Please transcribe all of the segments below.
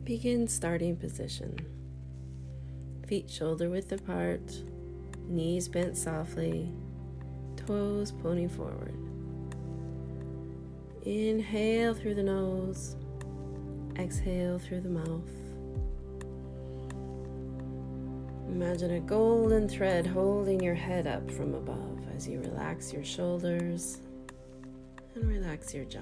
Begin starting position. Feet shoulder width apart, knees bent softly, toes pointing forward. Inhale through the nose, exhale through the mouth. Imagine a golden thread holding your head up from above as you relax your shoulders and relax your jaw.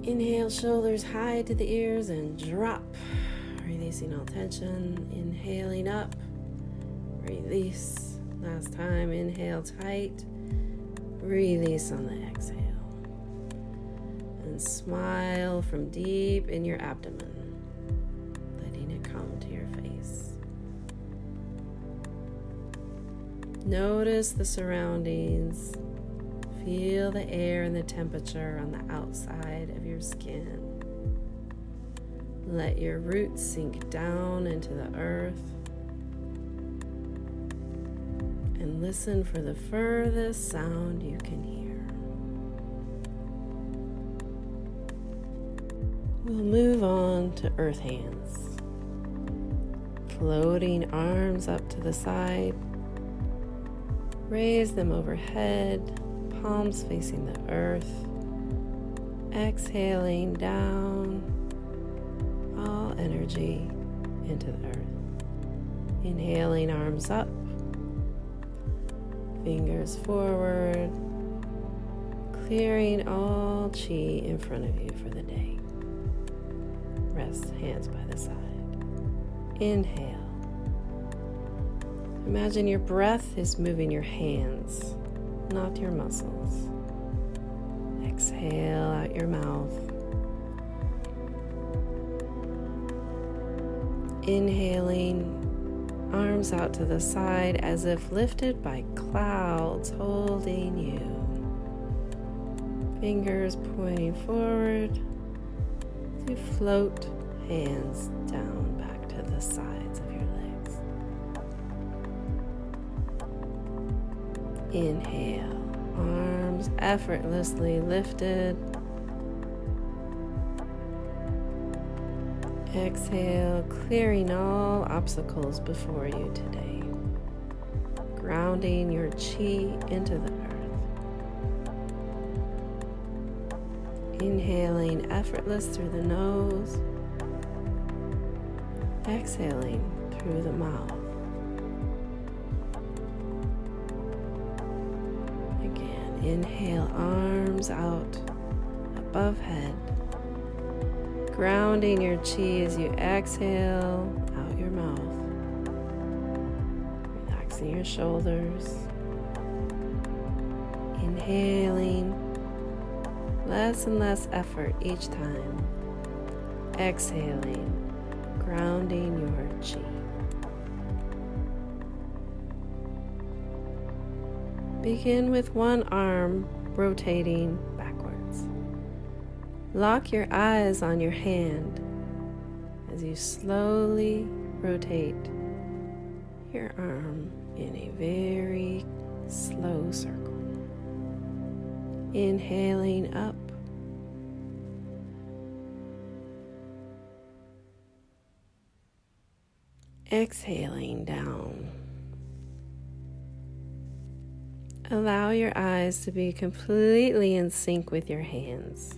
Inhale, shoulders high to the ears and drop, releasing all tension. Inhaling up, release. Last time, inhale tight, release on the exhale. And smile from deep in your abdomen, letting it come to your face. Notice the surroundings. Feel the air and the temperature on the outside of your skin. Let your roots sink down into the earth. And listen for the furthest sound you can hear. We'll move on to earth hands. Floating arms up to the side. Raise them overhead. Palms facing the earth, exhaling down all energy into the earth. Inhaling, arms up, fingers forward, clearing all chi in front of you for the day. Rest hands by the side. Inhale. Imagine your breath is moving your hands, not your muscles. Exhale out your mouth. Inhaling, arms out to the side as if lifted by clouds holding you. Fingers pointing forward to float, hands down back to the sides of your legs. Inhale, arms effortlessly lifted. Exhale, clearing all obstacles before you today. Grounding your chi into the earth. Inhaling effortless through the nose. Exhaling through the mouth. Inhale, arms out above head, grounding your chi as you exhale out your mouth, relaxing your shoulders, inhaling, less and less effort each time, exhaling, grounding your chi. Begin with one arm rotating backwards. Lock your eyes on your hand as you slowly rotate your arm in a very slow circle. Inhaling up. Exhaling down. Allow your eyes to be completely in sync with your hands.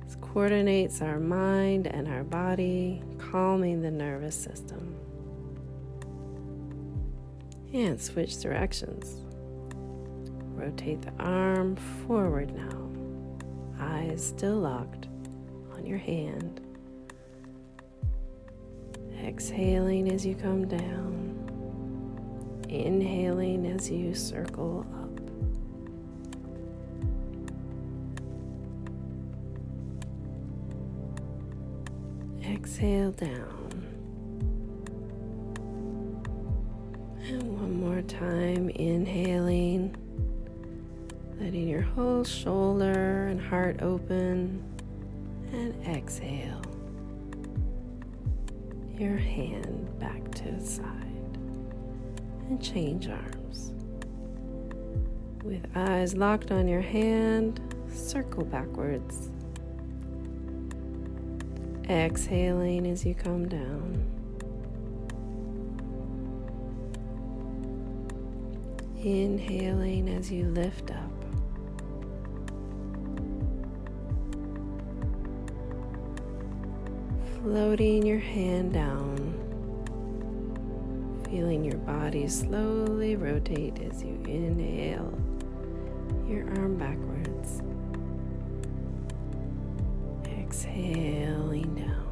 This coordinates our mind and our body, calming the nervous system. And switch directions. Rotate the arm forward now. Eyes still locked on your hand. Exhaling as you come down. Inhaling as you circle up. Exhale down. And one more time, inhaling, letting your whole shoulder and heart open, and exhale. Your hand back to the side. And change arms. With eyes locked on your hand, circle backwards. Exhaling as you come down. Inhaling as you lift up. Floating your hand down. Feeling your body slowly rotate as you inhale your arm backwards. Exhaling down.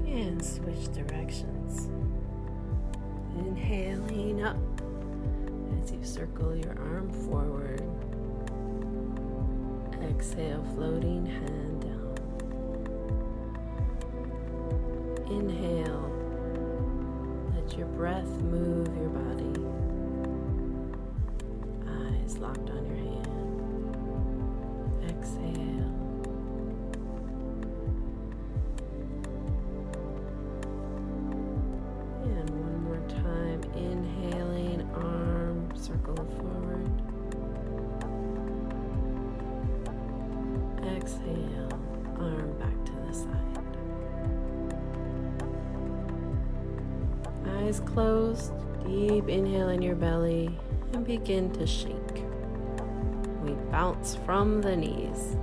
And switch directions. Inhaling up as you circle your arm forward. Exhale, floating hand down. Inhale, let your breath move your body. Eyes locked on your hand. Exhale. And one more time, inhaling, arm circle forward. Exhale, arm back to the side. Eyes closed, deep inhale in your belly and begin to shake. We bounce from the knees.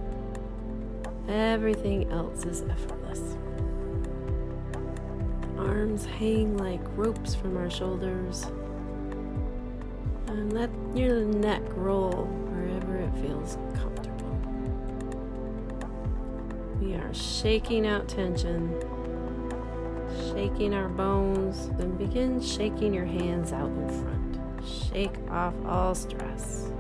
Everything else is effortless. Arms hang like ropes from our shoulders. And let your neck roll wherever it feels comfortable. We are shaking out tension, shaking our bones, then begin shaking your hands out in front. Shake off all stress.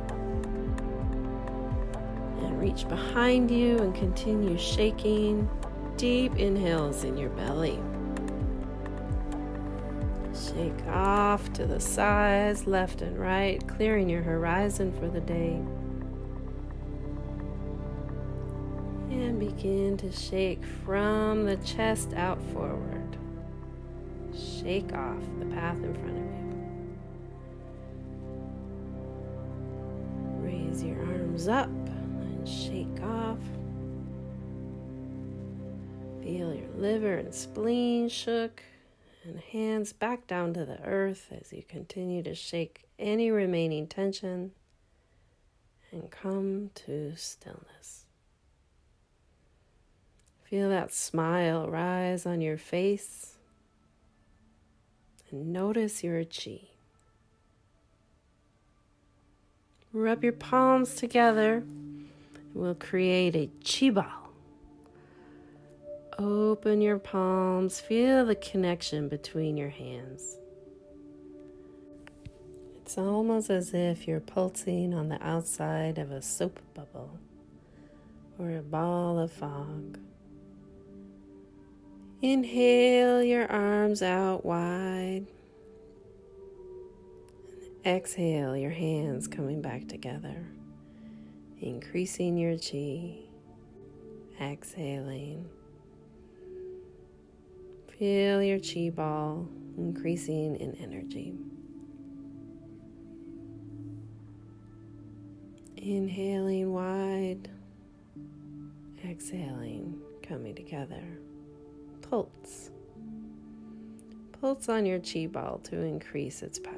And reach behind you and continue shaking. Deep inhales in your belly. Shake off to the sides, left and right, clearing your horizon for the day. And begin to shake from the chest out forward. Shake off the path in front of you. Raise your arms up and shake off. Feel your liver and spleen shook, and hands back down to the earth as you continue to shake any remaining tension and come to stillness. Feel that smile rise on your face and notice your chi. Rub your palms together and we'll create a chi ball. Open your palms, feel the connection between your hands. It's almost as if you're pulsing on the outside of a soap bubble or a ball of fog. Inhale your arms out wide. Exhale your hands coming back together, increasing your chi. Exhaling. Feel your chi ball increasing in energy. Inhaling wide, exhaling, coming together. Pulse. Pulse on your chi ball to increase its power.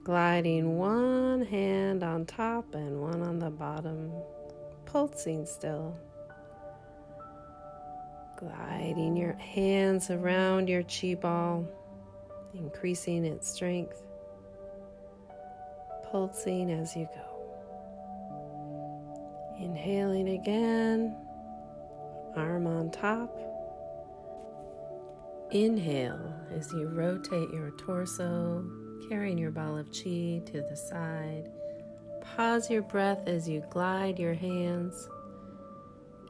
Gliding one hand on top and one on the bottom, pulsing still. Gliding your hands around your chi ball, increasing its strength. Pulsing as you go. Inhaling again, arm on top. Inhale as you rotate your torso, carrying your ball of chi to the side. Pause your breath as you glide your hands.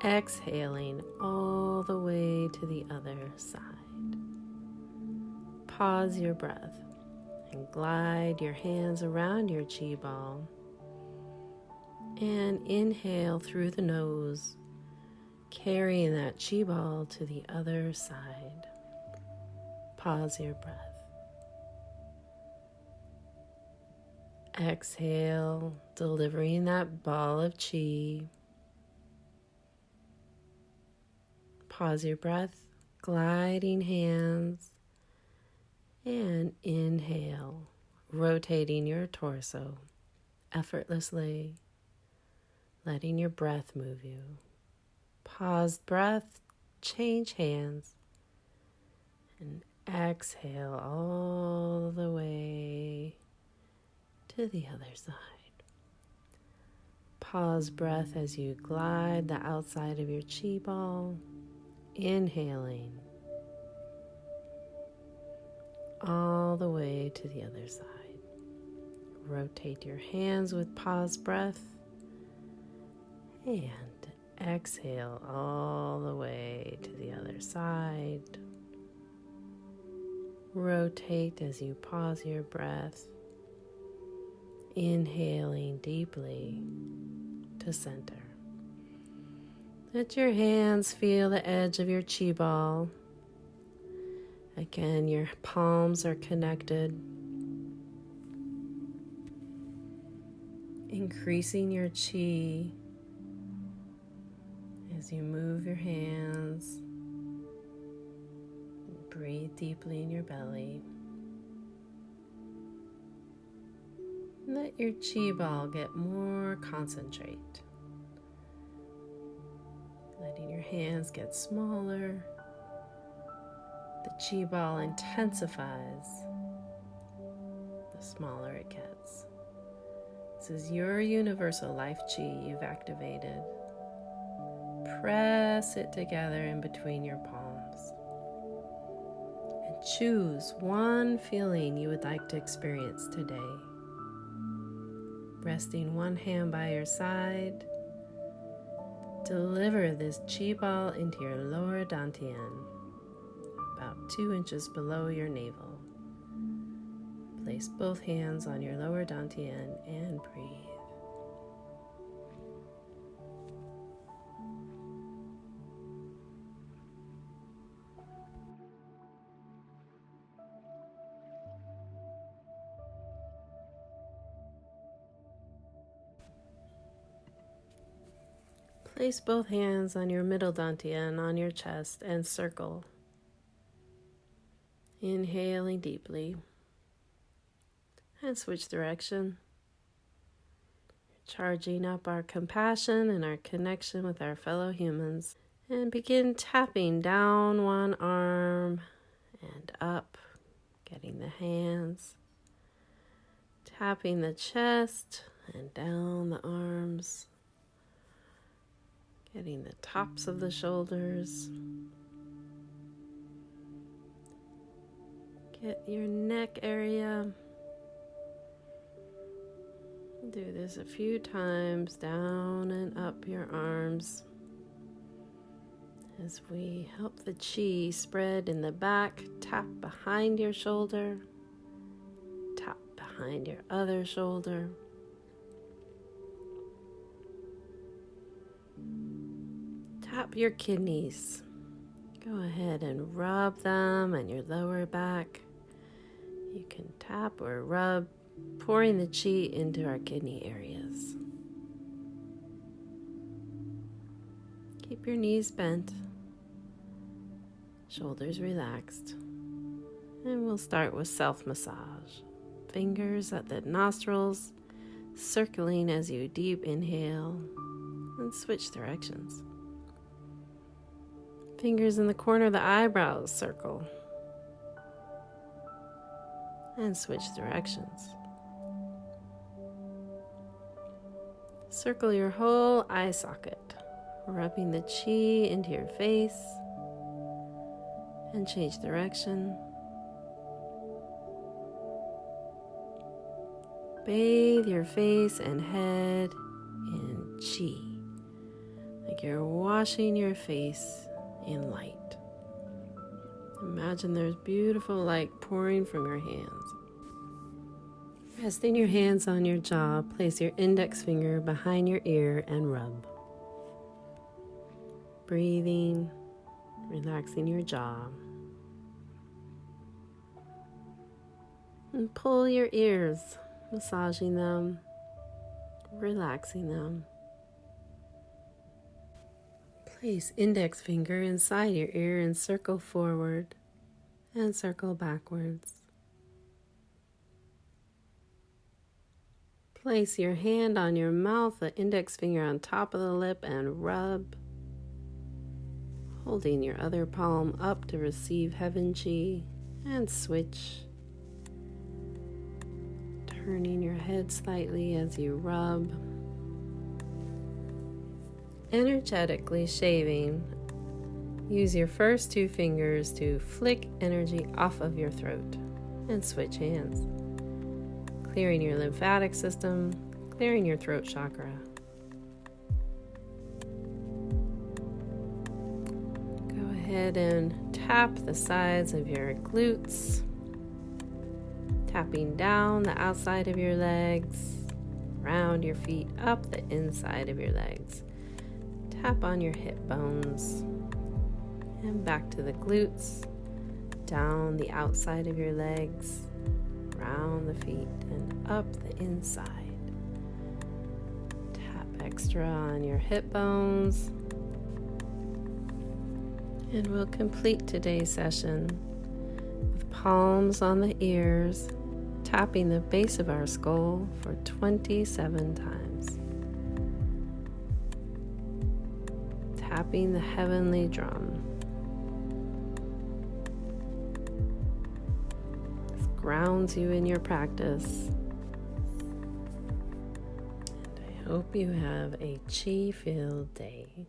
Exhaling all the way to the other side. Pause your breath and glide your hands around your chi ball. And inhale through the nose, carrying that chi ball to the other side. Pause your breath. Exhale, delivering that ball of chi. Pause your breath, gliding hands, and inhale, rotating your torso effortlessly, letting your breath move you. Pause breath, change hands, and exhale all the way to the other side. Pause breath as you glide the outside of your chi ball, inhaling all the way to the other side. Rotate your hands with pause breath and exhale all the way to the other side. Rotate as you pause your breath, inhaling deeply to center. Let your hands feel the edge of your chi ball. Again, your palms are connected. Increasing your chi as you move your hands. Breathe deeply in your belly. Let your chi ball get more concentrate. Letting your hands get smaller. The chi ball intensifies the smaller it gets. This is your universal life chi you've activated. Press it together in between your palms. And choose one feeling you would like to experience today. Resting one hand by your side, deliver this chi ball into your lower Dantien, about 2 inches below your navel. Place both hands on your lower Dantien and breathe. Place both hands on your middle Dantien on your chest and circle. Inhaling deeply and switch direction. Charging up our compassion and our connection with our fellow humans, and begin tapping down one arm and up, getting the hands, tapping the chest and down the arms, getting the tops of the shoulders. Get your neck area. Do this a few times, down and up your arms, as we help the chi spread in the back. Tap behind your shoulder, tap behind your other shoulder. Tap your kidneys. Go ahead and rub them and your lower back. You can tap or rub, pouring the chi into our kidney areas. Keep your knees bent, shoulders relaxed, and we'll start with self-massage. Fingers at the nostrils, circling as you deep inhale, and switch directions. Fingers in the corner of the eyebrows, circle, and switch directions. Circle your whole eye socket, rubbing the chi into your face, and change direction. Bathe your face and head in chi, like you're washing your face in light. Imagine there's beautiful light pouring from your hands. Resting your hands on your jaw, place your index finger behind your ear and rub. Breathing, relaxing your jaw. And pull your ears, massaging them, relaxing them. Place index finger inside your ear and circle forward and circle backwards. Place your hand on your mouth, the index finger on top of the lip, and rub, holding your other palm up to receive heaven chi, and switch. Turning your head slightly as you rub. Energetically shaving. Use your first two fingers to flick energy off of your throat and switch hands. Clearing your lymphatic system, clearing your throat chakra. Go ahead and tap the sides of your glutes. Tapping down the outside of your legs, round your feet, up the inside of your legs. Tap on your hip bones and back to the glutes, down the outside of your legs, round the feet and up the inside. Tap extra on your hip bones. And we'll complete today's session with palms on the ears, tapping the base of our skull for 27 times. Tapping the heavenly drum. This grounds you in your practice. And I hope you have a chi-filled day.